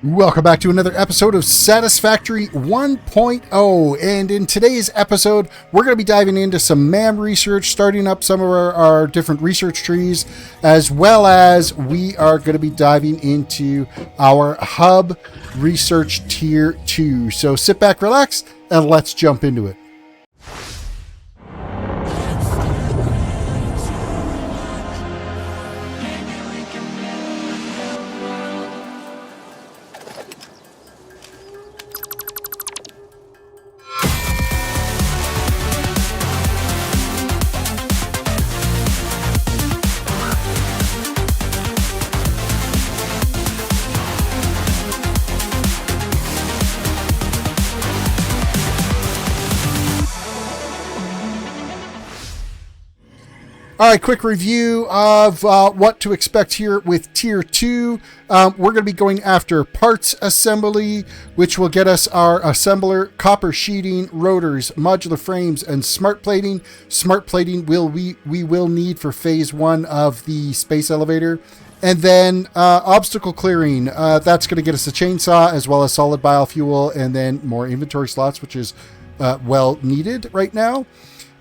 Welcome back to another episode of Satisfactory 1.0, and in today's episode we're going to be diving into some MAM research, starting up some of our different research trees, as well as we are going to be diving into our hub research tier 2. So sit back, relax, and let's jump into it. All right, quick review of what to expect here with Tier 2. We're going to be going after Parts Assembly, which will get us our assembler, copper sheeting, rotors, modular frames, and smart plating. Smart plating we will need for Phase 1 of the space elevator. And then obstacle clearing, that's going to get us a chainsaw, as well as solid biofuel, and then more inventory slots, which is well needed right now.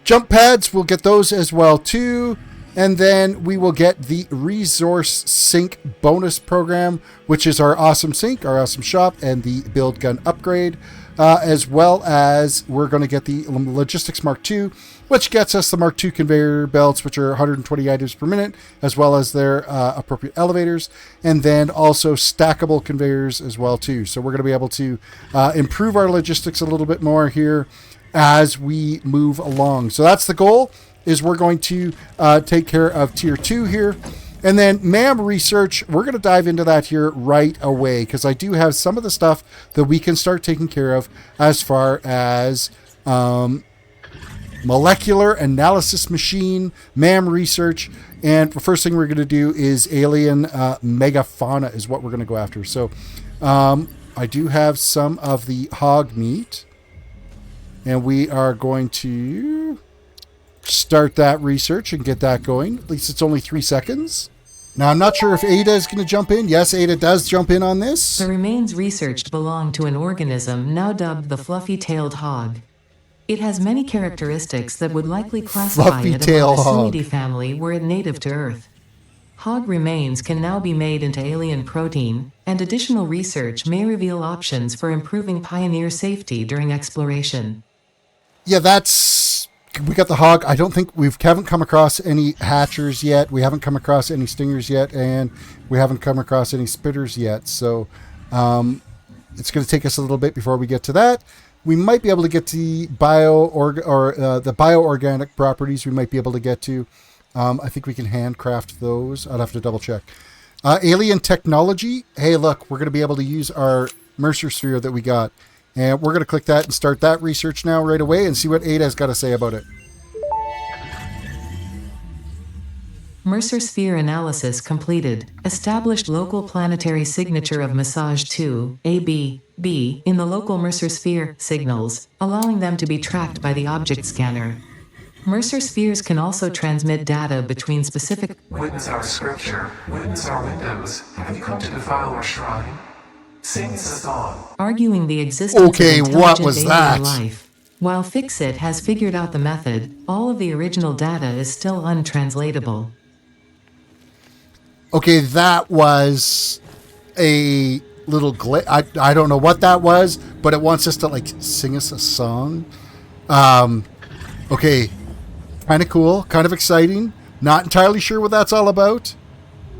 Jump pads, we'll get those as well too. And then we will get the resource sink bonus program, which is our awesome sink, our awesome shop, and the build gun upgrade, as well as we're going to get the logistics Mark II, which gets us the Mark II conveyor belts, which are 120 items per minute, as well as their appropriate elevators, and then also stackable conveyors as well too. So we're going to be able to improve our logistics a little bit more here as we move along. So that's the goal, is we're going to take care of Tier 2 here. And then MAM Research, we're going to dive into that here right away, because I do have some of the stuff that we can start taking care of as far as molecular analysis machine, MAM Research, and the first thing we're going to do is alien megafauna is what we're going to go after. So I do have some of the hog meat, and we are going to start that research and get that going. At least it's only 3 seconds. Now, I'm not sure if Ada is going to jump in. Yes, Ada does jump in on this. The remains researched belong to an organism now dubbed the fluffy-tailed hog. It has many characteristics that would likely classify it among the Suidae family were it native to Earth. Hog remains can now be made into alien protein, and additional research may reveal options for improving pioneer safety during exploration. Yeah, we got the hog. I don't think we haven't come across any hatchers yet. We haven't come across any stingers yet, and we haven't come across any spitters yet. So it's going to take us a little bit before we get to that. We might be able to get to the the bioorganic properties. We might be able to get to. I think we can handcraft those. I'll have to double check. Alien technology. Hey, look, we're going to be able to use our Mercer sphere that we got. And we're going to click that and start that research now right away and see what Ada's got to say about it. Mercer sphere analysis completed. Established local planetary signature of Massage 2, AB, in the local Mercer sphere signals, allowing them to be tracked by the object scanner. Mercer spheres can also transmit data between specific... Witness our scripture, witness our windows. Have you come to defile our shrine? Sing the song. Arguing the existence of intelligent what was that? Life. While Fixit has figured out the method, all of the original data is still untranslatable. Okay, that was a little glitch. I don't know what that was, but it wants us to sing us a song. Okay, kind of cool, kind of exciting. Not entirely sure what that's all about.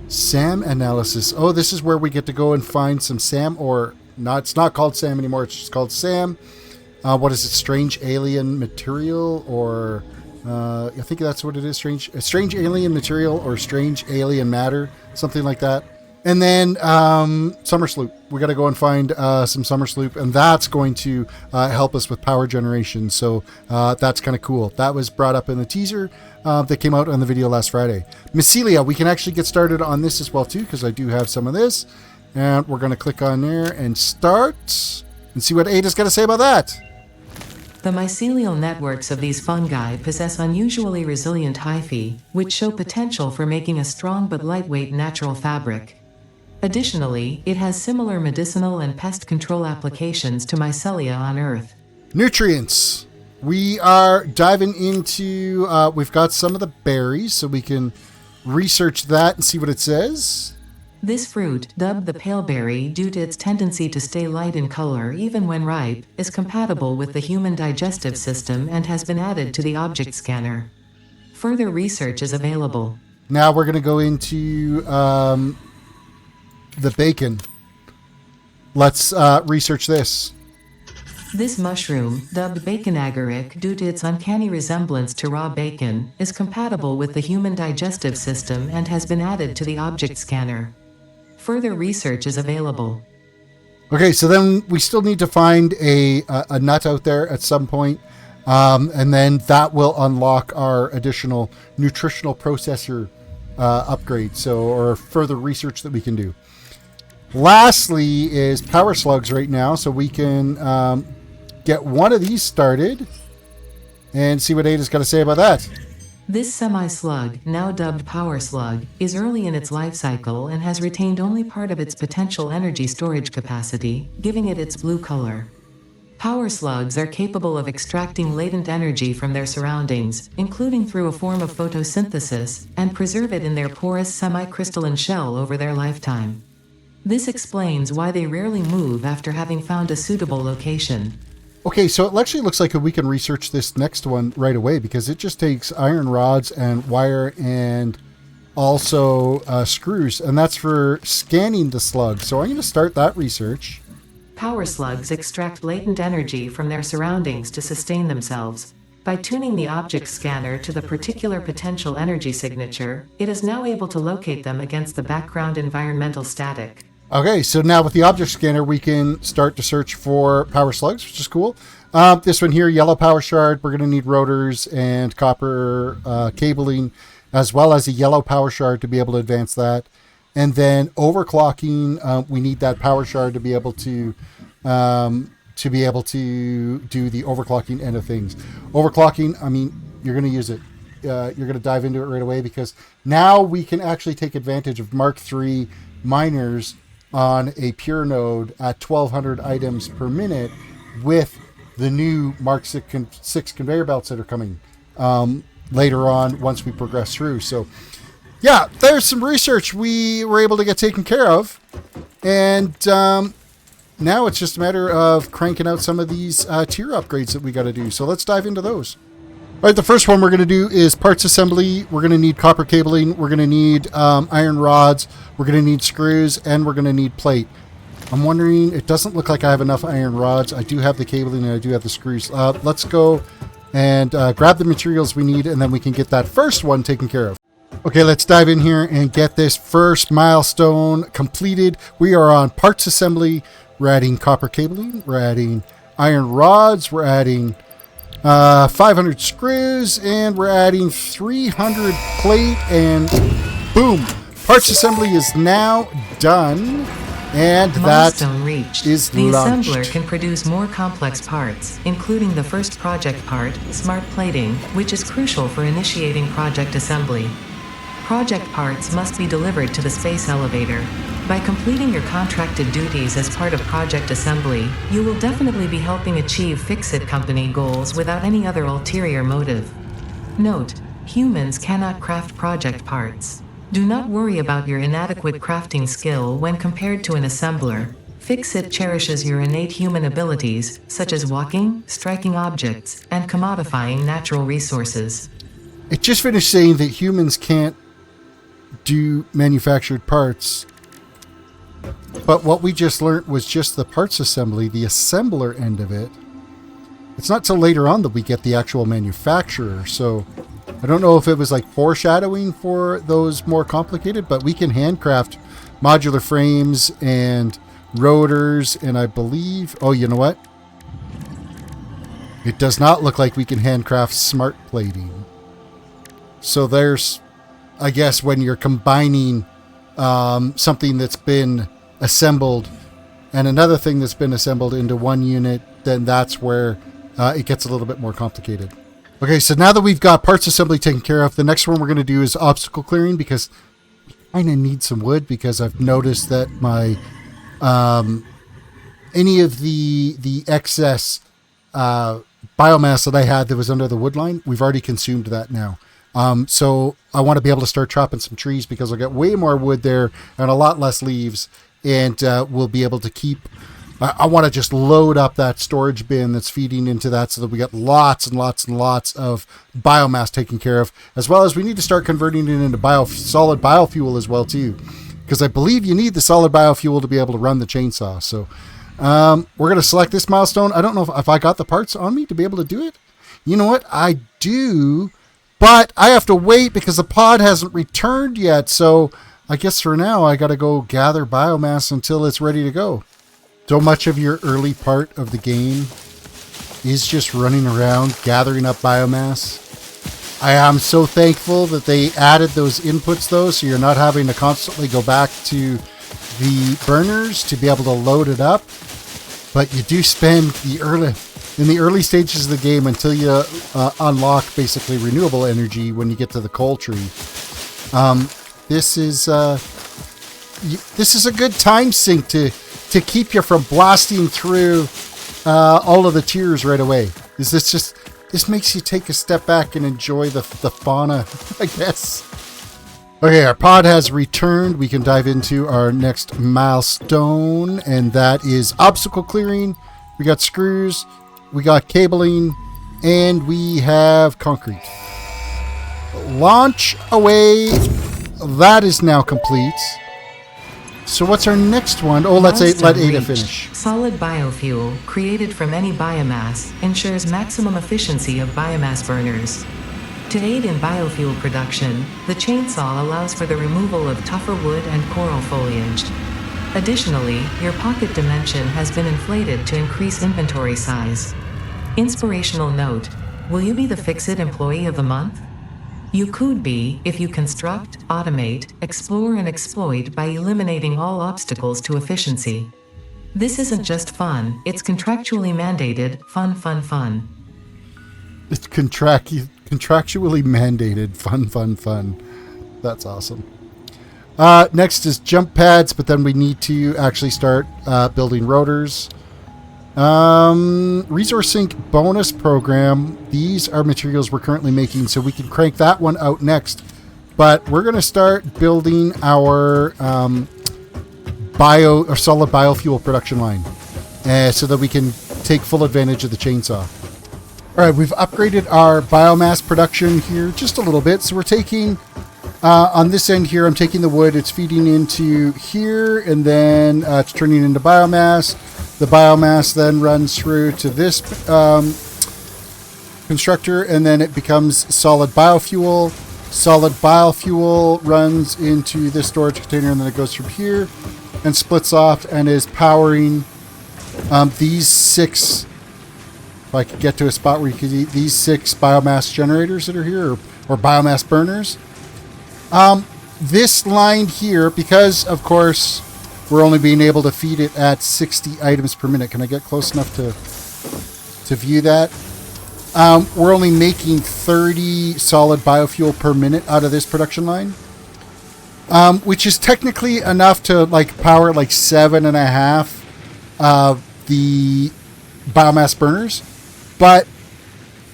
SAM analysis. Oh, this is where we get to go and find some SAM, or not. It's not called SAM anymore. It's just called SAM. What is it? Strange alien material, or I think that's what it is. Strange alien material, or strange alien matter, something like that. And then summer sloop. We got to go and find some summer sloop, and that's going to help us with power generation. So that's kind of cool. That was brought up in the teaser that came out on the video last Friday. Mycelia, we can actually get started on this as well too, because I do have some of this. And we're going to click on there and start and see what Ada's got to say about that. The mycelial networks of these fungi possess unusually resilient hyphae, which show potential for making a strong but lightweight natural fabric. Additionally, it has similar medicinal and pest control applications to Mycelia on Earth. Nutrients. We are diving into, we've got some of the berries, so we can research that and see what it says. This fruit, dubbed the pale berry due to its tendency to stay light in color even when ripe, is compatible with the human digestive system and has been added to the object scanner. Further research is available. Now we're going to go into the bacon. Let's research this. This mushroom, dubbed bacon agaric due to its uncanny resemblance to raw bacon, is compatible with the human digestive system and has been added to the object scanner. Further research is available. Okay, so then we still need to find a nut out there at some point, and then that will unlock our additional nutritional processor upgrade, or further research that we can do. Lastly is power slugs right now, so we can get one of these started and see what Ada's got to say about that. This semi-slug, now dubbed power slug, is early in its life cycle and has retained only part of its potential energy storage capacity, giving it its blue color. Power slugs are capable of extracting latent energy from their surroundings, including through a form of photosynthesis, and preserve it in their porous semi-crystalline shell over their lifetime. This explains why they rarely move after having found a suitable location. Okay, so it actually looks like we can research this next one right away, because it just takes iron rods and wire and also screws, and that's for scanning the slug. So I'm going to start that research. Power slugs extract latent energy from their surroundings to sustain themselves. By tuning the object scanner to the particular potential energy signature, it is now able to locate them against the background environmental static. Okay, so now with the object scanner, we can start to search for power slugs, which is cool. This one here, yellow power shard, we're going to need rotors and copper cabling, as well as a yellow power shard to be able to advance that. And then overclocking, we need that power shard to be able to do the overclocking end of things. Overclocking, I mean, you're going to use it. You're going to dive into it right away, because now we can actually take advantage of Mark III miners on a pure node at 1,200 items per minute with the new Mark 6 conveyor belts that are coming later on once we progress through. So yeah, there's some research we were able to get taken care of, and now it's just a matter of cranking out some of these tier upgrades that we got to do. So let's dive into those. All right, the first one we're going to do is parts assembly. We're going to need copper cabling. We're going to need iron rods. We're going to need screws, and we're going to need plate. I'm wondering, it doesn't look like I have enough iron rods. I do have the cabling and I do have the screws. Let's go and grab the materials we need, and then we can get that first one taken care of. Okay, let's dive in here and get this first milestone completed. We are on parts assembly. We're adding copper cabling. We're adding iron rods. We're adding 500 screws, and we're adding 300 plate, and boom, parts assembly is now done, and Milestone reached. Is the launched. assembler can produce more complex parts, including the first project part, smart plating, which is crucial for initiating project assembly. Project parts must be delivered to the space elevator. By completing your contracted duties as part of project assembly, you will definitely be helping achieve Fix-It company goals without any other ulterior motive. Note: humans cannot craft project parts. Do not worry about your inadequate crafting skill when compared to an assembler. Fix-It cherishes your innate human abilities, such as walking, striking objects, and commodifying natural resources. It just finished saying that humans can't do manufactured parts. But what we just learned was just the parts assembly, the assembler end of it. It's not till later on that we get the actual manufacturer. So I don't know if it was like foreshadowing for those more complicated, but we can handcraft modular frames and rotors, and I believe, oh, you know what? It does not look like we can handcraft smart plating. So there's, I guess, when you're combining something that's been assembled and another thing that's been assembled into one unit, then that's where it gets a little bit more complicated. Okay, so now that we've got parts assembly taken care of, the next one we're going to do is obstacle clearing, because kind of need some wood because I've noticed that my any of the excess biomass that I had that was under the wood line, we've already consumed that now. So I want to be able to start chopping some trees because I'll get way more wood there and a lot less leaves, and we'll be able to keep. I want to just load up that storage bin that's feeding into that so that we get lots and lots and lots of biomass taken care of, as well as we need to start converting it into solid biofuel as well too, because I believe you need the solid biofuel to be able to run the chainsaw. So we're going to select this milestone. I don't know if I got the parts on me to be able to do it. You know what? I do, but I have to wait because the pod hasn't returned yet. So I guess for now I got to go gather biomass until it's ready to go. So much of your early part of the game is just running around gathering up biomass. I am so thankful that they added those inputs though, so you're not having to constantly go back to the burners to be able to load it up. But you do spend in the early stages of the game until you unlock basically renewable energy when you get to the coal tree. This is a good time sink to keep you from blasting through all of the tiers right away. This makes you take a step back and enjoy the fauna, I guess. Okay, our pod has returned. We can dive into our next milestone, and that is obstacle clearing. We got screws, we got cabling, and we have concrete. Launch away. That is now complete. So what's our next one? Oh, let Ada finish. Solid biofuel, created from any biomass, ensures maximum efficiency of biomass burners. To aid in biofuel production, the chainsaw allows for the removal of tougher wood and coral foliage. Additionally, your pocket dimension has been inflated to increase inventory size. Inspirational note: will you be the Fix-It Employee of the Month? You could be if you construct, automate, explore, and exploit by eliminating all obstacles to efficiency. This isn't just fun, it's contractually mandated fun. It's contractually mandated fun. That's awesome. Next is jump pads, but then we need to actually start building rotors. Resource Sync bonus program. These are materials we're currently making, so we can crank that one out next. But we're going to start building our solid biofuel production line, so that we can take full advantage of the chainsaw. All right, we've upgraded our biomass production here just a little bit. So we're taking on this end here, I'm taking the wood, it's feeding into here, and then it's turning into biomass. The biomass then runs through to this constructor, and then it becomes solid biofuel. Solid biofuel runs into this storage container, and then it goes from here and splits off and is powering these 6. If I could get to a spot where you could eat these 6 biomass generators that are here, or biomass burners. This line here, because of course we're only being able to feed it at 60 items per minute. Can I get close enough to view that? We're only making 30 solid biofuel per minute out of this production line, which is technically enough to power 7.5 of the biomass burners. But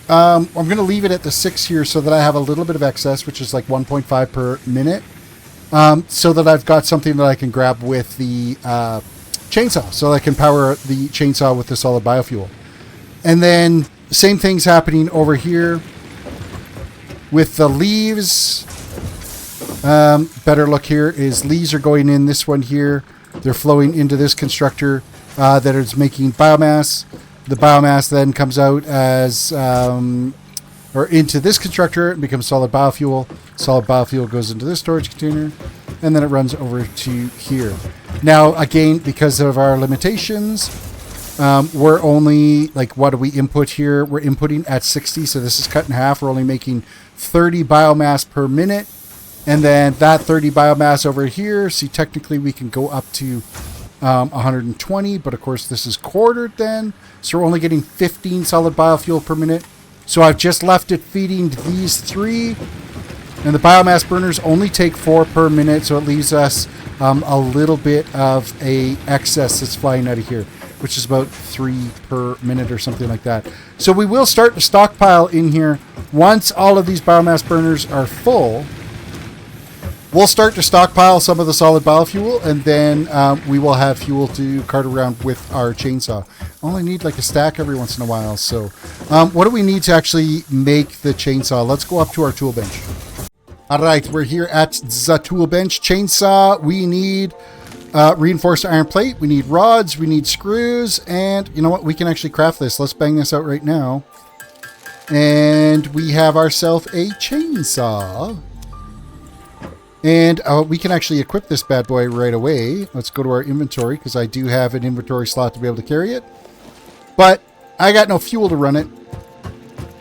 I'm going to leave it at the 6 here so that I have a little bit of excess, which is 1.5 per minute. So that I've got something that I can grab with the chainsaw, so I can power the chainsaw with the solid biofuel. And then same thing's happening over here with the leaves. Better look here is leaves are going in this one here. They're flowing into this constructor that is making biomass. The biomass then comes out as or into this constructor and becomes solid biofuel. Solid biofuel goes into this storage container, and then it runs over to here. Now, again, because of our limitations, we're only, what do we input here? We're inputting at 60, so this is cut in half. We're only making 30 biomass per minute, and then that 30 biomass over here, see, technically we can go up to 120, but of course this is quartered then, so we're only getting 15 solid biofuel per minute. So I've just left it feeding these 3. And the biomass burners only take 4 per minute, so it leaves us a little bit of a excess that's flying out of here, which is about 3 per minute or something like that. So we will start to stockpile in here. Once all of these biomass burners are full, we'll start to stockpile some of the solid biofuel, and then we will have fuel to cart around with our chainsaw. Only need like a stack every once in a while. So what do we need to actually make the chainsaw? Let's go up to our tool bench. All right, we're here at the tool bench. Chainsaw, we need reinforced iron plate, we need rods, we need screws, and you know what? We can actually craft this. Let's bang this out right now. And we have ourselves a chainsaw. And we can actually equip this bad boy right away. Let's go to our inventory, because I do have an inventory slot to be able to carry it. But I got no fuel to run it.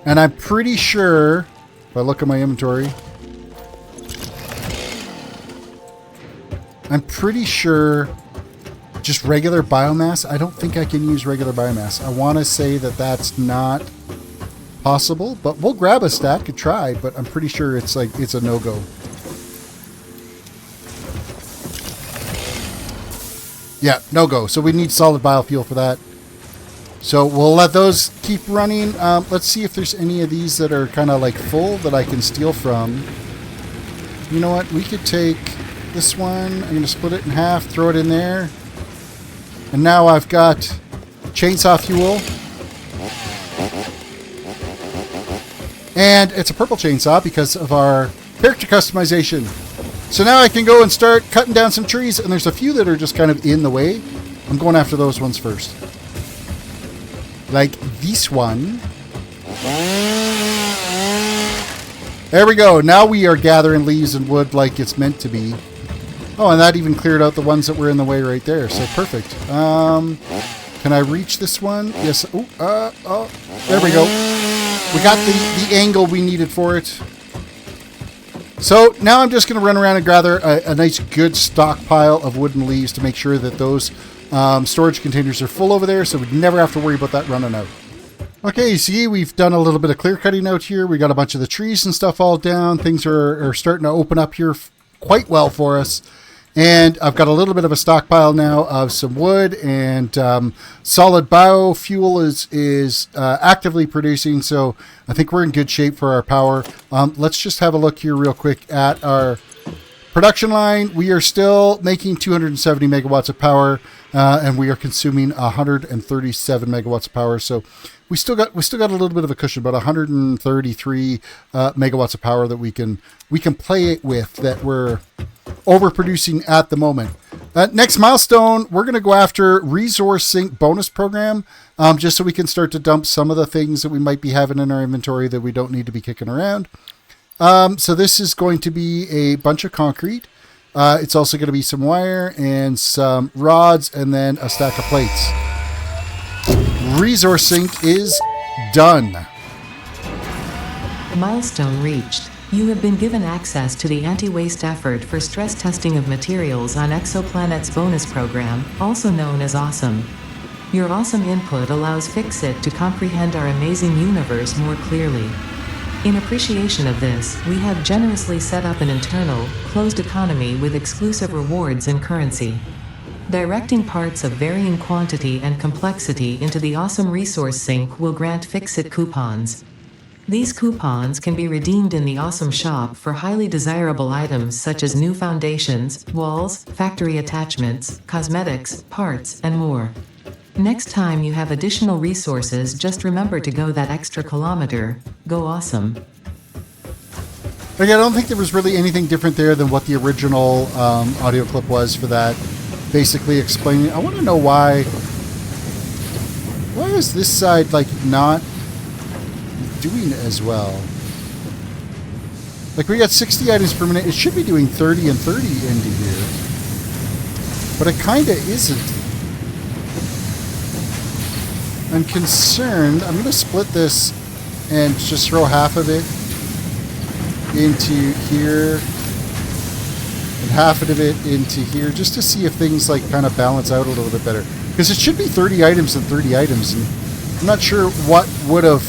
And I'm pretty sure, if I look at my inventory, I'm pretty sure just regular biomass. I don't think I can use regular biomass. I want to say that that's not possible, but we'll grab a stack and try, but I'm pretty sure it's a no-go. Yeah, no-go. So we need solid biofuel for that. So we'll let those keep running. Let's see if there's any of these that are kind of like full that I can steal from. You know what? We could take this one. I'm going to split it in half, throw it in there. And now I've got chainsaw fuel. And it's a purple chainsaw because of our character customization. So now I can go and start cutting down some trees, and there's a few that are just kind of in the way. I'm going after those ones first. Like this one. There we go. Now we are gathering leaves and wood like it's meant to be. Oh, and that even cleared out the ones that were in the way right there. So perfect. Can I reach this one? Yes. Oh, there we go. We got the angle we needed for it. So now I'm just going to run around and gather a nice good stockpile of wooden leaves to make sure that those storage containers are full over there, so we never have to worry about that running out. Okay, you see, we've done a little bit of clear cutting out here. We got a bunch of the trees and stuff all down. Things are starting to open up here quite well for us. And I've got a little bit of a stockpile now of some wood, and solid biofuel is actively producing, so I think we're in good shape for our power. Let's just have a look here real quick at our production line. We are still making 270 megawatts of power, and we are consuming 137 megawatts of power. So we still got a little bit of a cushion, about 133 megawatts of power that we can play with, that we're overproducing at the moment. Next milestone, we're going to go after resource sink bonus program, just so we can start to dump some of the things that we might be having in our inventory that we don't need to be kicking around. So this is going to be a bunch of concrete. It's also going to be some wire and some rods, and then a stack of plates. Resource sink is done. Milestone reached. You have been given access to the anti-waste effort for stress testing of materials on Exoplanet's bonus program, also known as Awesome. Your awesome input allows Fixit to comprehend our amazing universe more clearly. In appreciation of this, we have generously set up an internal, closed economy with exclusive rewards and currency. Directing parts of varying quantity and complexity into the Awesome Resource Sink will grant Fixit coupons. These coupons can be redeemed in the Awesome Shop for highly desirable items such as new foundations, walls, factory attachments, cosmetics, parts, and more. Next time you have additional resources, just remember to go that extra kilometer. Go awesome. Okay, I don't think there was really anything different there than what the original audio clip was for that. Basically explaining, I want to know why is this side like not doing as well? Like, we got 60 items per minute. It should be doing 30 and 30 into here, but it kind of isn't. I'm concerned. I'm going to split this and just throw half of it into here and half of it into here, just to see if things like kind of balance out a little bit better, because it should be 30 items and 30 items, and I'm not sure what would have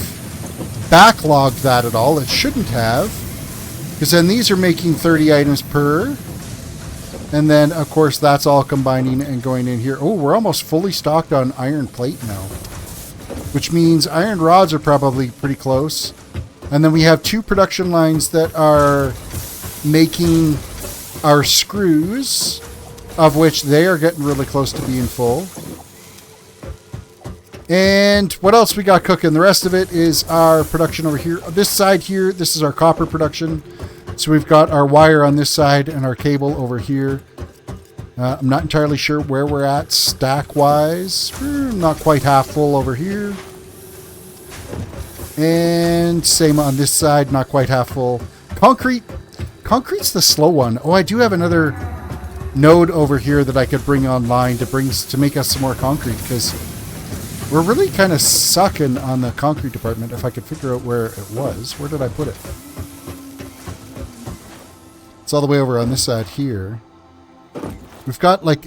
backlogged that at all. It shouldn't have. Because then these are making 30 items per. And then, of course, that's all combining and going in here. Oh, we're almost fully stocked on iron plate now. Which means iron rods are probably pretty close. And then we have 2 production lines that are making our screws, of which they are getting really close to being full. And what else we got cooking? The rest of it is our production over here. This side here, this is our copper production. So we've got our wire on this side and our cable over here. I'm not entirely sure where we're at stack-wise. We're not quite half full over here. And same on this side, not quite half full. Concrete's the slow one. Oh, I do have another node over here that I could bring online to make us some more concrete, because we're really kind of sucking on the concrete department. If I could figure out where it was. Where did I put it? It's all the way over on this side here. We've got, like,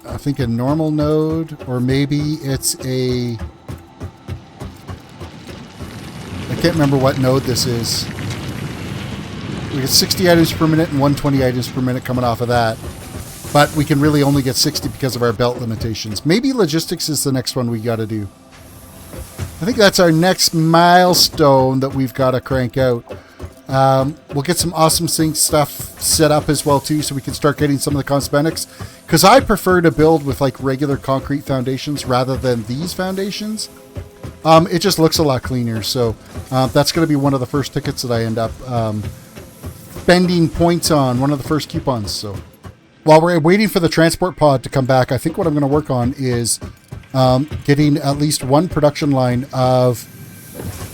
I think a normal node, or maybe it's a... I can't remember what node this is. We get 60 items per minute and 120 items per minute coming off of that. But we can really only get 60 because of our belt limitations. Maybe logistics is the next one we got to do. I think that's our next milestone that we've got to crank out. We'll get some awesome sync stuff set up as well too, so we can start getting some of the cosmetics. Because I prefer to build with like regular concrete foundations rather than these foundations. It just looks a lot cleaner. So that's going to be one of the first tickets that I end up spending points on. One of the first coupons. So while we're waiting for the transport pod to come back, I think what I'm going to work on is getting at least one production line of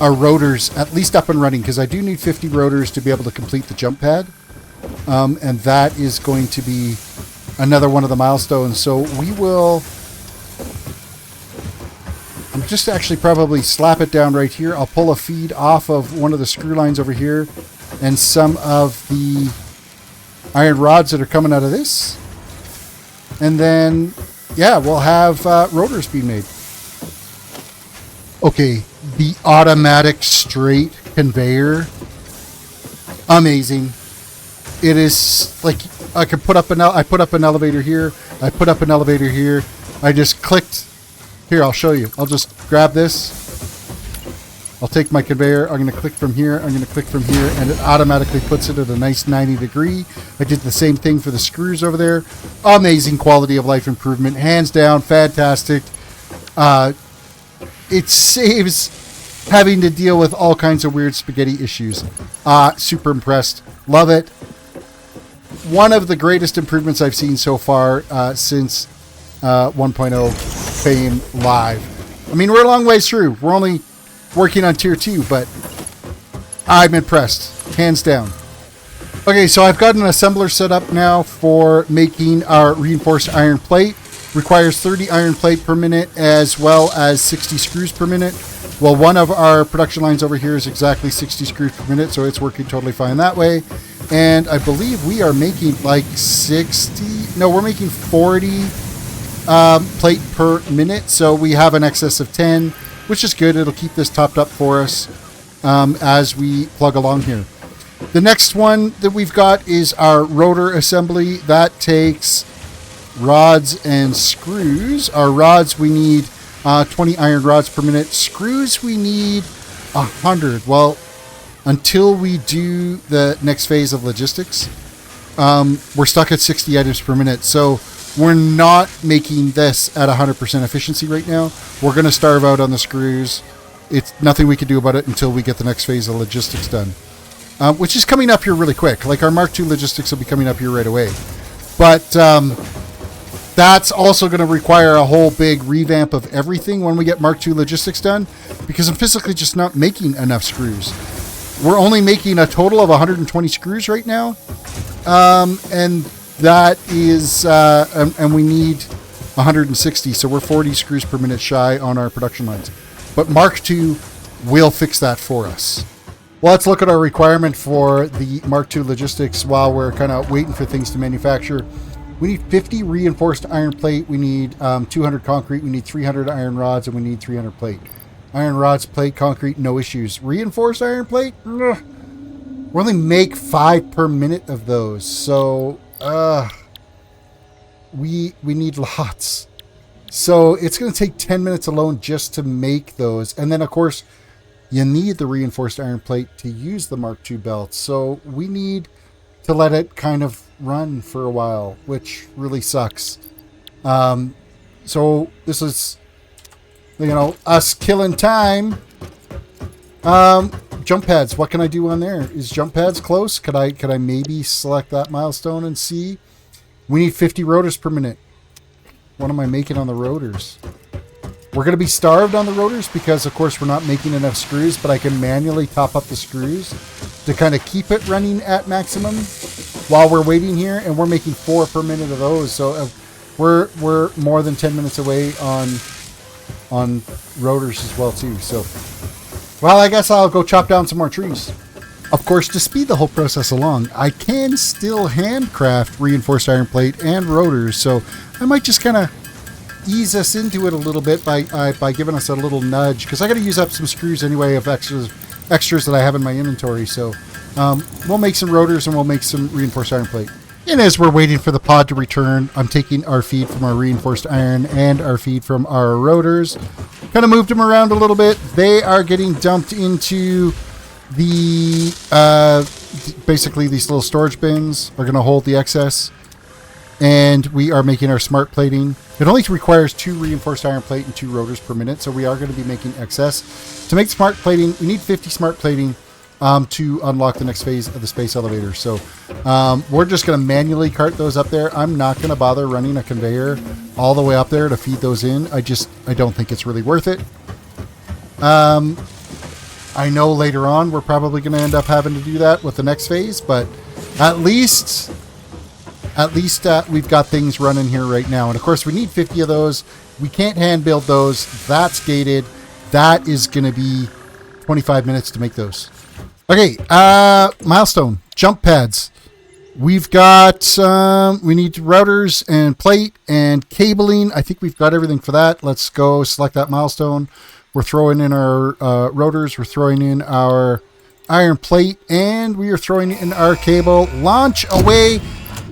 our rotors at least up and running, because I do need 50 rotors to be able to complete the jump pad. And that is going to be another one of the milestones. So we will... I'm just actually probably slap it down right here. I'll pull a feed off of one of the screw lines over here and some of the iron rods that are coming out of this. And then, yeah, we'll have rotors being made. Okay, the automatic straight conveyor. Amazing. It is like I could put up I put up an elevator here. I put up an elevator here. I just clicked. Here, I'll show you. I'll just grab this. I'll take my conveyor. I'm going to click from here. I'm going to click from here, and it automatically puts it at a nice 90 degree. I did the same thing for the screws over there. Amazing quality of life improvement. Hands down, fantastic. It saves having to deal with all kinds of weird spaghetti issues. Super impressed. Love it. One of the greatest improvements I've seen so far since 1.0 came live. I mean, we're a long ways through. We're only working on Tier 2, but I'm impressed. Hands down. Okay, so I've got an assembler set up now for making our reinforced iron plate. Requires 30 iron plate per minute as well as 60 screws per minute. Well, one of our production lines over here is exactly 60 screws per minute, so it's working totally fine that way. And I believe we are making like 60... No, we're making 40 plate per minute, so we have an excess of 10, which is good. It'll keep this topped up for us as we plug along here. The next one that we've got is our rotor assembly. That takes rods and screws. Our rods, we need 20 iron rods per minute. Screws, we need 100. Well, until we do the next phase of logistics, we're stuck at 60 items per minute. So we're not making this at 100% efficiency right now. We're going to starve out on the screws. It's nothing we can do about it until we get the next phase of logistics done, which is coming up here really quick. Like our Mark II logistics will be coming up here right away. But that's also going to require a whole big revamp of everything when we get Mark II logistics done, because I'm physically just not making enough screws. We're only making a total of 120 screws right now. And that is, and we need 160. So we're 40 screws per minute shy on our production lines. But Mark II will fix that for us. Well, let's look at our requirement for the Mark II logistics while we're kind of waiting for things to manufacture. We need 50 reinforced iron plate. We need 200 concrete. We need 300 iron rods, and we need 300 plate. Iron rods, plate, concrete, no issues. Reinforced iron plate? We only make 5 per minute of those, so we need lots. So it's going to take 10 minutes alone just to make those. And then, of course, you need the reinforced iron plate to use the Mark II belt. So we need to let it kind of run for a while, which really sucks. So this is, us killing time. Jump pads. What can I do on there? Is jump pads close? Could I maybe select that milestone and see? We need 50 rotors per minute. What am I making on the rotors? We're going to be starved on the rotors because, of course, we're not making enough screws, but I can manually top up the screws to kind of keep it running at maximum while we're waiting here, and we're making 4 per minute of those. So we're more than 10 minutes away on rotors as well, too. So, well, I guess I'll go chop down some more trees. Of course, to speed the whole process along, I can still handcraft reinforced iron plate and rotors, so I might just kind of ease us into it a little bit by giving us a little nudge, because I got to use up some screws anyway of extras that I have in my inventory. So we'll make some rotors and we'll make some reinforced iron plate. And as we're waiting for the pod to return, I'm taking our feed from our reinforced iron and our feed from our rotors. Kind of moved them around a little bit. They are getting dumped into the basically these little storage bins are going to hold the excess, and we are making our smart plating. It only requires 2 reinforced iron plate and 2 rotors per minute, so we are going to be making excess. To make smart plating, we need 50 smart plating to unlock the next phase of the space elevator. So we're just going to manually cart those up there. I'm not going to bother running a conveyor all the way up there to feed those in. I don't think it's really worth it. I know later on we're probably going to end up having to do that with the next phase, but at least we've got things running here right now. And of course, we need 50 of those. We can't hand build those. That's gated. That is going to be 25 minutes to make those. Okay, Milestone Jump Pads. We've got we need routers and plate and cabling. I think we've got everything for that. Let's go select that milestone. We're throwing in our rotors. We're throwing in our iron plate, and we are throwing in our cable. Launch away.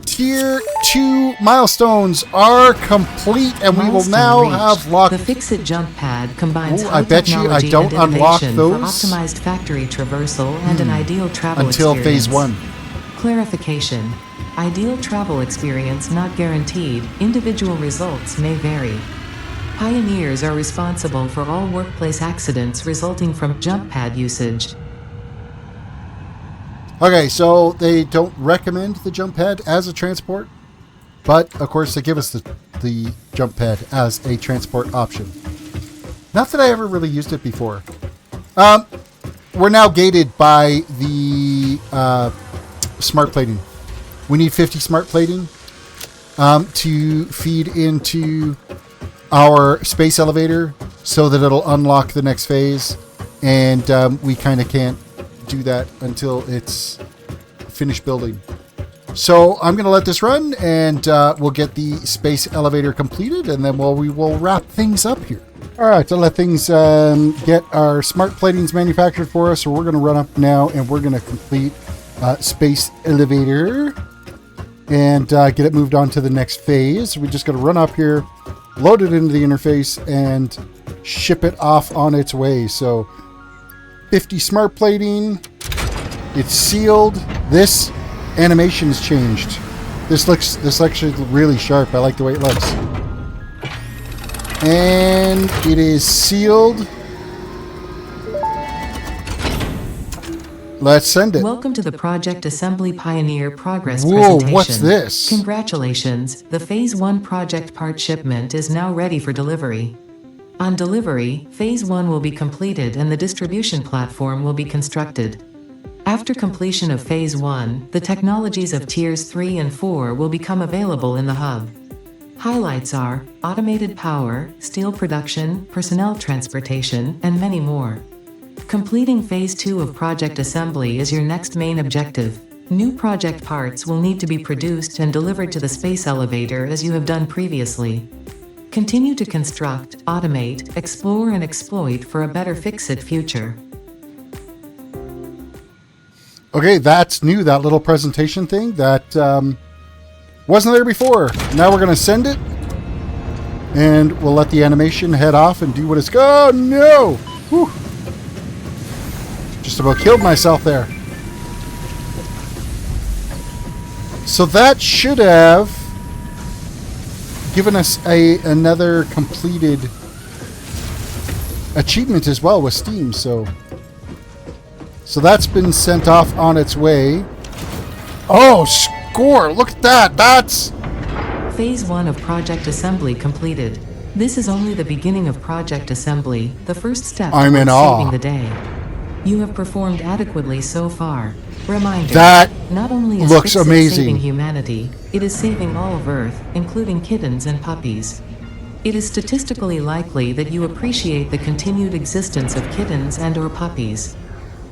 Tier 2 milestones are complete, and we will now have locked. The Fix-It Jump Pad combines I bet you I don't unlock those for optimized factory traversal and an ideal travel until experience. phase 1. Clarification. Ideal travel experience not guaranteed. Individual results may vary. Pioneers are responsible for all workplace accidents resulting from jump pad usage. Okay, so they don't recommend the jump pad as a transport, but of course they give us the jump pad as a transport option. Not that I ever really used it before. We're now gated by the smart plating. We need 50 smart plating to feed into our space elevator so that it'll unlock the next phase, and we kind of can't do that until it's finished building. So I'm going to let this run, and we'll get the space elevator completed, and then we will wrap things up here. All right, to let things get our smart platings manufactured for us, so we're going to run up now, and we're going to complete space elevator and get it moved on to the next phase. We just got to run up here, load it into the interface, and ship it off on its way. So 50 smart plating. It's sealed. This animation's changed. This actually really sharp. I like the way it looks. And it is sealed. Let's send it. Welcome to the Project Assembly Pioneer Progress Whoa, presentation. what's this? Congratulations, the Phase 1 project part shipment is now ready for delivery. On delivery, Phase 1 will be completed and the distribution platform will be constructed. After completion of Phase 1, the technologies of Tiers 3 and 4 will become available in the hub. Highlights are automated power, steel production, personnel transportation, and many more. Completing Phase 2 of Project Assembly is your next main objective. New project parts will need to be produced and delivered to the space elevator as you have done previously. Continue to construct, automate, explore, and exploit for a better Fix-It future. Okay, that's new. That little presentation thing that wasn't there before. Now we're going to send it. And we'll let the animation head off and do what it's... Oh, no! Whew. Just about killed myself there. So that should have given us another completed achievement as well with Steam. So that's been sent off on its way. Oh, score! Look at that! That's... Phase 1 of Project Assembly completed. This is only the beginning of Project Assembly, the first step I'm in awe. saving the day. You have performed adequately so far. Reminder, that not only is looks Fix-It amazing. saving humanity, it is saving all of Earth, including kittens and puppies. It is statistically likely that you appreciate the continued existence of kittens and or puppies.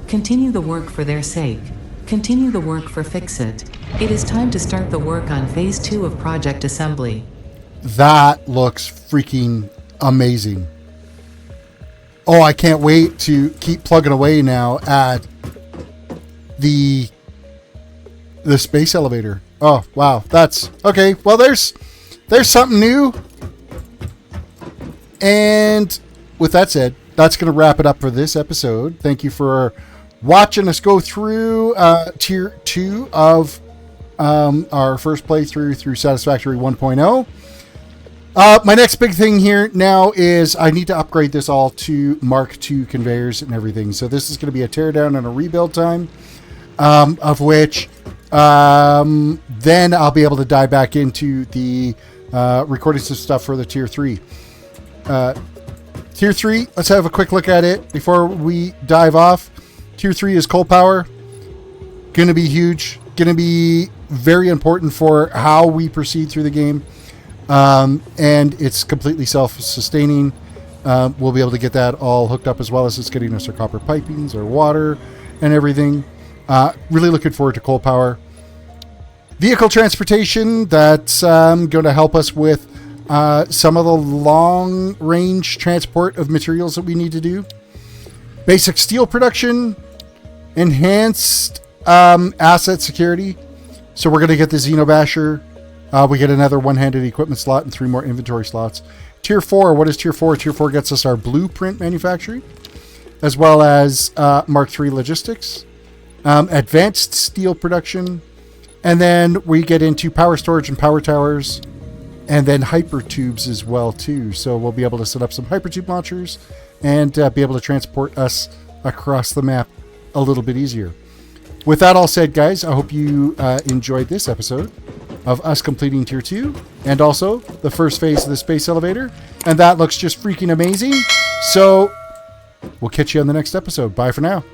Continue the work for their sake. Continue the work for Fix-It. It is time to start the work on Phase 2 of Project Assembly. That looks freaking amazing. Oh, I can't wait to keep plugging away now at the space elevator. Oh, wow. That's... Okay, well, there's something new. And with that said, that's going to wrap it up for this episode. Thank you for watching us go through Tier 2 of our first playthrough through Satisfactory 1.0. My next big thing here now is I need to upgrade this all to Mark II conveyors and everything. So this is going to be a teardown and a rebuild time, of which then I'll be able to dive back into the recording some stuff for the Tier 3. Tier 3, let's have a quick look at it before we dive off. Tier 3 is coal power. Going to be huge. Going to be very important for how we proceed through the game. And it's completely self-sustaining. We'll be able to get that all hooked up as well as it's getting us our copper pipings, our water, and everything. Really looking forward to coal power. Vehicle transportation, that's going to help us with some of the long-range transport of materials that we need to do. Basic steel production, enhanced asset security. So we're going to get the Xenobasher. We get another one-handed equipment slot and 3 more inventory slots. Tier 4, what is Tier 4? Tier 4 gets us our blueprint manufacturing, as well as Mark III logistics, advanced steel production, and then we get into power storage and power towers, and then hypertubes as well too. So we'll be able to set up some hypertube launchers and be able to transport us across the map a little bit easier. With that all said, guys, I hope you enjoyed this episode of us completing Tier 2 and also the first phase of the space elevator. And that looks just freaking amazing. So we'll catch you on the next episode. Bye for now.